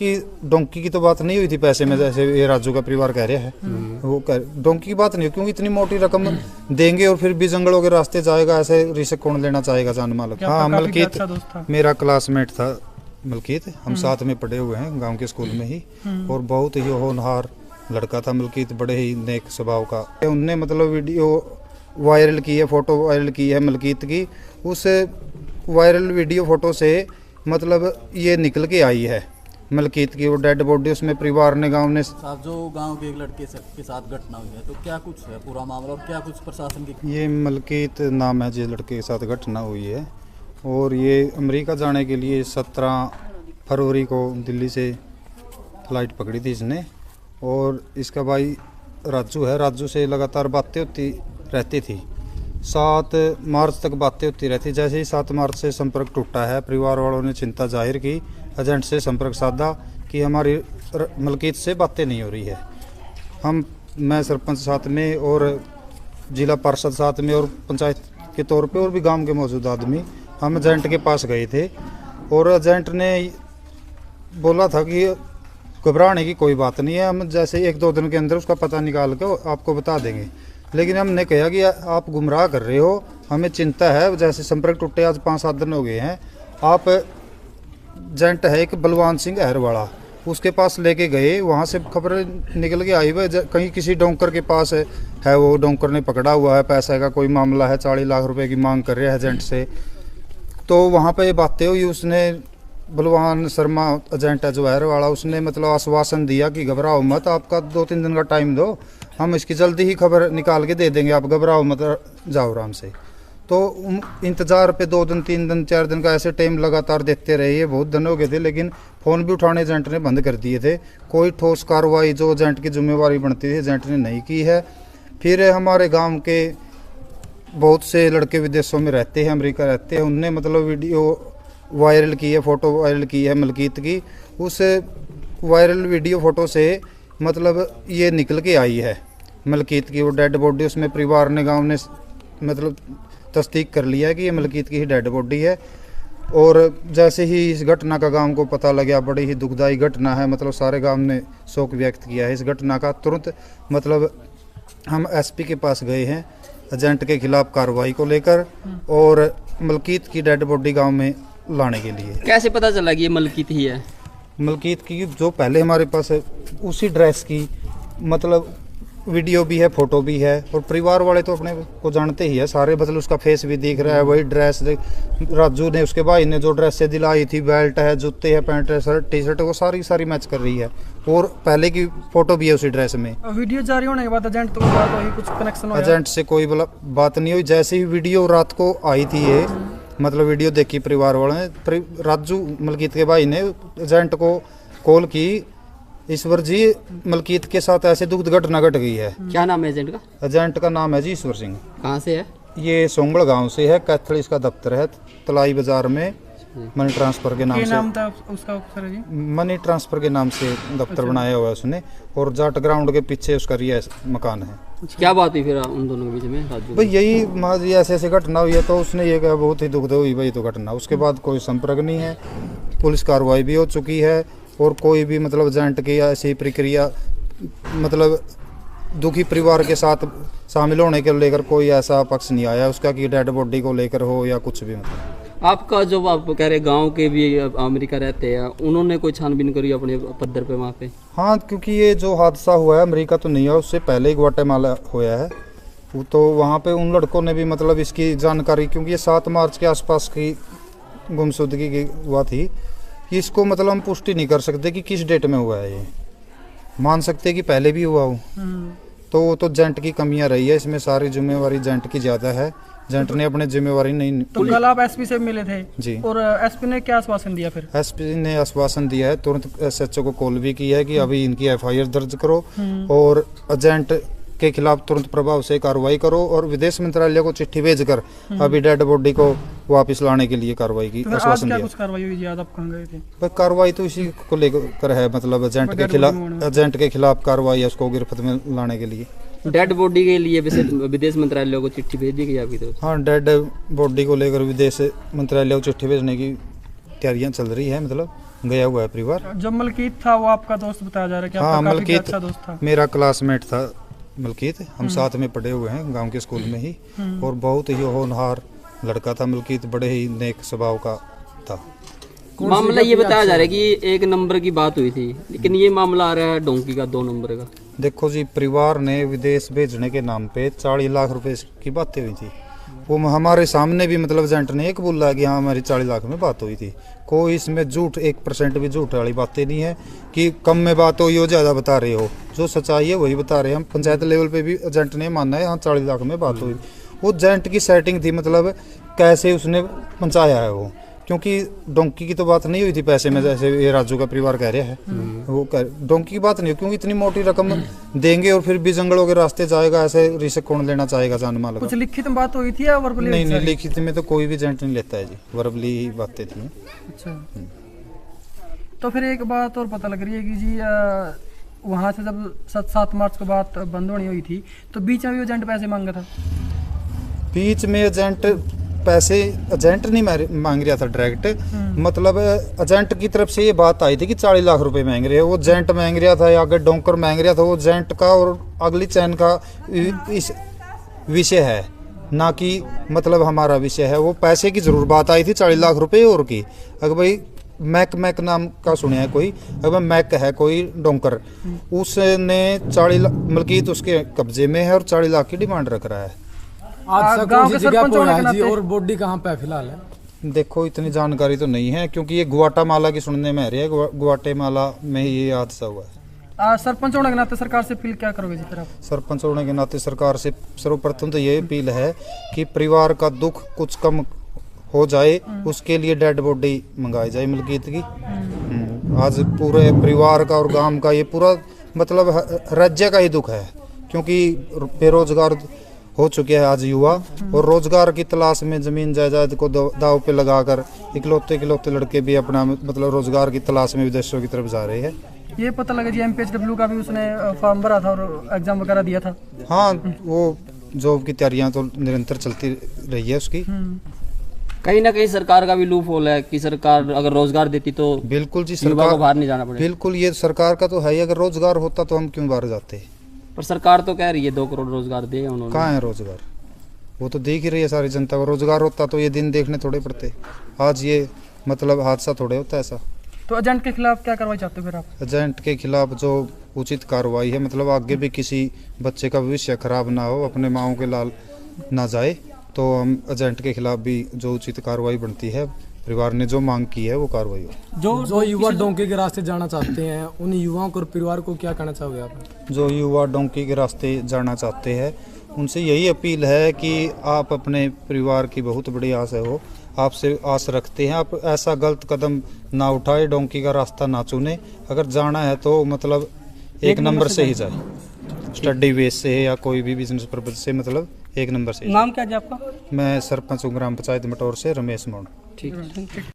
कि डोंकी की तो बात नहीं हुई थी पैसे में, जैसे ये राजू का परिवार कह रहा है, वो डोंकी की बात नहीं, क्योंकि इतनी मोटी रकम देंगे और फिर भी जंगलों के रास्ते जाएगा, ऐसे रिस्क कौन लेना चाहेगा जान माल। हाँ मलकीत मेरा क्लासमेट था मलकीत, हम साथ में पढ़े हुए हैं गाँव के स्कूल में ही, और बहुत ही होनहार लड़का था मलकीत, बड़े ही नेक स्वभाव का। उनने मतलब वीडियो वायरल की है, फोटो वायरल की है मलकीत की, उस वायरल वीडियो फोटो से मतलब ये निकल के आई है मलकीत की वो डेड बॉडी, उसमें परिवार ने गांव ने साहब जो गांव के एक लड़के के साथ घटना हुई है, तो क्या कुछ है पूरा मामला और क्या कुछ प्रशासन की? ये मलकीत नाम है जिस लड़के के साथ घटना हुई है, और ये अमेरिका जाने के लिए 17 फरवरी को दिल्ली से फ्लाइट पकड़ी थी इसने, और इसका भाई राजू है, राजू से लगातार बातें होती रहती थी, 7 मार्च तक बातें होती रहती। जैसे ही 7 मार्च से संपर्क टूटा है, परिवार वालों ने चिंता जाहिर की, एजेंट से संपर्क साधा कि हमारी मलकीत से बातें नहीं हो रही है। मैं सरपंच साथ में और जिला पार्षद साथ में और पंचायत के तौर पे और भी गांव के मौजूद आदमी हम एजेंट के पास गए थे, और एजेंट ने बोला था कि घबराने की कोई बात नहीं है, हम जैसे 1-2 दिन के अंदर उसका पता निकाल के आपको बता देंगे। लेकिन हमने कहा कि आप गुमराह कर रहे हो, हमें चिंता है, जैसे संपर्क टूटे आज 5-7 दिन हो गए हैं। आप एजेंट है एक बलवान सिंह अहरवाड़ा, उसके पास लेके गए, वहाँ से खबर निकल के आई वह कहीं किसी डोंकर के पास है वो डोंकर ने पकड़ा हुआ है, पैसे का कोई मामला है, 40 लाख रुपए की मांग कर रहे हैं एजेंट से। तो वहाँ पे ये बातें हुई, उसने बलवान शर्मा एजेंट है जो अहरवाड़ा, उसने मतलब आश्वासन दिया कि घबराओ मत, आपका 2-3 दिन का टाइम दो, हम इसकी जल्दी ही खबर निकाल के दे देंगे, आप घबराओ मत, जाओ आराम से। तो इंतज़ार पे 2 दिन 3 दिन 4 दिन का ऐसे टाइम लगातार देते रहे, ये बहुत दिन हो गए थे, लेकिन फ़ोन भी उठाने एजेंट ने बंद कर दिए थे। कोई ठोस कार्रवाई जो एजेंट की जिम्मेवारी बनती थी एजेंट ने नहीं की है। फिर हमारे गांव के बहुत से लड़के विदेशों में रहते हैं, अमेरिका रहते हैं, उनने मतलब वीडियो वायरल की है, फ़ोटो वायरल की है मलकीत की, उस वायरल वीडियो फ़ोटो से मतलब ये निकल के आई है मलकीत की वो डेड बॉडी, उसमें परिवार ने गांव ने मतलब तस्दीक कर लिया है कि ये मलकीत की ही डेड बॉडी है। और जैसे ही इस घटना का गांव को पता लगा, बड़ी ही दुखदायी घटना है, मतलब सारे गांव ने शोक व्यक्त किया है इस घटना का। तुरंत मतलब हम एसपी के पास गए हैं एजेंट के खिलाफ कार्रवाई को लेकर, और मलकीत की डेड बॉडी गाँव में लाने के लिए। कैसे पता चला कि ये मलकीत ही है? मलकीत की जो पहले हमारे पास है उसी ड्रेस की मतलब वीडियो भी है, फोटो भी है, और परिवार वाले तो अपने को जानते ही है सारे, मतलब उसका फेस भी दिख रहा है, वही ड्रेस राजू ने उसके भाई ने जो ड्रेस से दिलाई थी, बेल्ट है, जूते है, पैंट है, शर्ट टी-शर्ट, वो सारी मैच कर रही है, और पहले की फोटो भी है उसी ड्रेस में। वीडियो जारी होने के बाद एजेंट तो ही कुछ कनेक्शन हो? एजेंट से कोई बात नहीं हुई, जैसे ही वीडियो रात को आई थी ये मतलब वीडियो देखी परिवार वालों ने, राजू मलकीत के भाई ने एजेंट को कॉल की, ईश्वर जी मलकीत के साथ ऐसे दुखद घटना घट गई है। क्या नाम है एजेंट का? एजेंट का नाम है जी ईश्वर सिंह। कहाँ से है ये सोंगड़ गांव से है, कैथल इसका दफ्तर है, तलाई बाजार में मनी ट्रांसफर के नाम से। नाम था उसका सर जी? मनी ट्रांसफर के नाम से दफ्तर बनाया हुआ है उसने, और जाट ग्राउंड के पीछे उसका रिहायश मकान है। क्या बात हुई फिर उन दोनों के बीच में? राजू भाई यही ऐसे घटना हुई है, तो उसने ये कहा बहुत ही दुखद हुई भाई तो घटना, उसके बाद कोई संपर्क नहीं है, पुलिस कार्रवाई भी हो चुकी है, और कोई भी मतलब एजेंट की ऐसी प्रक्रिया मतलब दुखी परिवार के साथ शामिल होने के लेकर कोई ऐसा पक्ष नहीं आया उसका कि डेड बॉडी को लेकर हो या कुछ भी। मतलब आपका जो आप कह रहे गांव के भी अमेरिका रहते हैं, उन्होंने कोई छानबीन करी अपने पद्धर पे वहाँ पे? हाँ, क्योंकि ये जो हादसा हुआ है अमेरिका तो नहीं है, उससे पहले ही ग्वाटेमाला हुआ है, तो वहाँ पे उन लड़कों ने भी मतलब इसकी जानकारी, क्योंकि ये 7 मार्च के आसपास की गुमशुदगी की हुआ थी, इसको मतलब हम पुष्टि नहीं कर सकते कि किस डेट में हुआ है, ये मान सकते कि पहले भी हुआ हो, तो वो तो एजेंट की कमियां रही है इसमें, सारी जिम्मेवारी एजेंट की ज़्यादा है, एजेंट ने अपने जिम्मेवारी नहीं। तो कल आप एसपी से मिले थे जी, और एसपी ने क्या आश्वासन दिया फिर? एसपी ने आश्वासन दिया है, तुरंत एसएचओ को कॉल भी किया है कि अभी इनकी एफआईआर दर्ज करो और एजेंट के खिलाफ तुरंत प्रभाव से कार्रवाई करो, और विदेश मंत्रालय को चिट्ठी भेजकर अभी डेड बॉडी को वापस लाने के लिए कार्रवाई की आश्वासन दिया। कुछ कार्रवाई हुई? आप कहाँ गए थे? पर कार्रवाई तो इसी को लेकर है, मतलब एजेंट के खिलाफ कार्रवाई है, उसको गिरफ्त में लाने के लिए। डेड बॉडी के लिए विदेश मंत्रालय को चिट्ठी भेज दी गई अभी तो? हाँ, डेड बॉडी को लेकर विदेश मंत्रालय को चिट्ठी भेजने की तैयारियां चल रही है, मतलब गया हुआ है परिवार। जो मलकीत था वो आपका दोस्त बताया जा रहा है कि हाँ, आपका काफी मलकीत अच्छा दोस्त था। मेरा क्लासमेट था मलकीत, हम साथ में पढ़े हुए हैं गांव के स्कूल में ही, और बहुत ही होनहार लड़का था मलकीत, बड़े ही नेक स्वभाव का था। मामला ये बताया जा रहा है कि 1 नंबर की बात हुई थी, लेकिन ये मामला आ रहा है डोंकी का 2 नंबर का। देखो जी, परिवार ने विदेश भेजने के नाम पे 40 लाख रुपए की बातें हुई थी। वो हमारे सामने भी मतलब एजेंट ने एक बोला कि हाँ हमारी 40 लाख में बात हुई थी। कोई इसमें झूठ 1% भी झूठ वाली बातें नहीं है कि कम में बात हुई हो ज़्यादा बता रहे हो। जो सच्चाई है वही बता रहे हैं हम। पंचायत लेवल पे भी एजेंट ने माना है हाँ 40 लाख में बात हुई। वो एजेंट की सेटिंग थी, मतलब कैसे उसने पहुँचाया है वो, क्योंकि डोंकी की तो बात नहीं हुई थी पैसे में, जैसे ये राजू का परिवार कह रहा है। वो डोंकी की बात नहीं हुई, क्योंकि इतनी मोटी रकम देंगे और फिर भी जंगलों के रास्ते जाएगा, ऐसे रिस्क कौन लेना चाहेगा जान माल का। कुछ लिखित में बात हुई थी या वर्बली? नहीं, लिखित में तो कोई भी एजेंट नहीं लेता है जी, वर्बली ही बातें थी। अच्छा, तो फिर एक बात और पता लग रही है कि जी वहाँ से जब 7 मार्च को बात बंद होनी हुई थी तो बीच में भी एजेंट पैसे मांगा था। बीच में एजेंट पैसे एजेंट नहीं मांग रहा था डायरेक्ट, मतलब एजेंट की तरफ से ये बात आई थी कि 40 लाख रुपए मांग रहे हैं। वो एजेंट मांग रहा था या अगर डोंकर मांग रहा था, वो एजेंट का और अगली चैन का इस विषय है, ना कि मतलब हमारा विषय है। वो पैसे की जरूर बात आई थी 40 लाख रुपए और की। अगर भाई मैक नाम का सुने है कोई, अगर मैक है कोई डोंकर, उसने 40 लाख मलकीत उसके कब्जे में है और 40 लाख की डिमांड रख रहा है। आज गांव के सरपंच होने के जी, नाते और बॉडी कहाँ पे है फिलहाल है? देखो इतनी जानकारी तो नहीं है, क्योंकि ये ग्वाटामाला की सुनने में आ रही है, ग्वाटेमाला में ये हादसा हुआ है। सरपंच होने के नाते सरकार से अपील क्या करोगे जी फिर आप? सरपंच होने के नाते सरकार से सर्वप्रथम तो ये अपील है कि परिवार का दुख कुछ कम हो जाए, उसके लिए डेड बॉडी मंगाई जाए मलकीत की। आज पूरे परिवार का और गांव का ये पूरा मतलब राज्य का ही दुख है, क्योंकि बेरोजगार हो चुके हैं आज युवा, और रोजगार की तलाश में जमीन जायदाद को दाव पे लगाकर इकलौते लड़के भी अपना मतलब रोजगार की तलाश में विदेशों की तरफ जा रहे हैं। ये पता लगा जी MPHW का भी उसने फॉर्म भरा था और एग्जाम वगैरह दिया था। हाँ, वो जॉब की तैयारियां तो निरंतर चलती रही है उसकी। कहीं ना कहीं सरकार का भी लूप होल है कि सरकार अगर रोजगार देती तो बिल्कुल जी, युवा को बाहर नहीं जाना पड़ेगा। बिल्कुल ये सरकार का तो है ही। अगर रोजगार होता तो हम क्यों बाहर जाते? पर सरकार तो कह रही है 2 करोड़ रोजगार दिए उन्होंने। कहाँ है रोजगार? वो तो देख ही रही है सारी जनता को। रोजगार होता तो ये दिन देखने थोड़े पड़ते। आज ये मतलब हादसा थोड़े होता ऐसा। तो एजेंट के खिलाफ क्या कार्रवाई चाहते हो फिर आप? एजेंट के खिलाफ जो उचित कार्रवाई है, मतलब आगे भी किसी बच्चे का भविष्य खराब ना हो, अपने माओ के लाल ना जाए, तो हम एजेंट के खिलाफ भी जो उचित कार्रवाई बनती है, परिवार ने जो मांग की है वो कार्रवाई हो। जो युवा डोंकी के रास्ते जाना चाहते हैं उन युवाओं को और परिवार को क्या कहना चाहोगे आप? जो युवा डोंकी के रास्ते जाना चाहते हैं उनसे यही अपील है कि आप अपने परिवार की बहुत बड़ी आस है, वो आपसे आस रखते हैं, आप ऐसा गलत कदम ना उठाए, डोंकी का रास्ता ना चुने। अगर जाना है तो मतलब 1 नंबर से ही जाए, स्टडी बेस से या कोई भी बिजनेस पर्पज से, मतलब 1 नंबर से। नाम क्या है आपका? मैं सरपंच हूँ ग्राम पंचायत मटौर से, रमेश मोहन। ठीक है।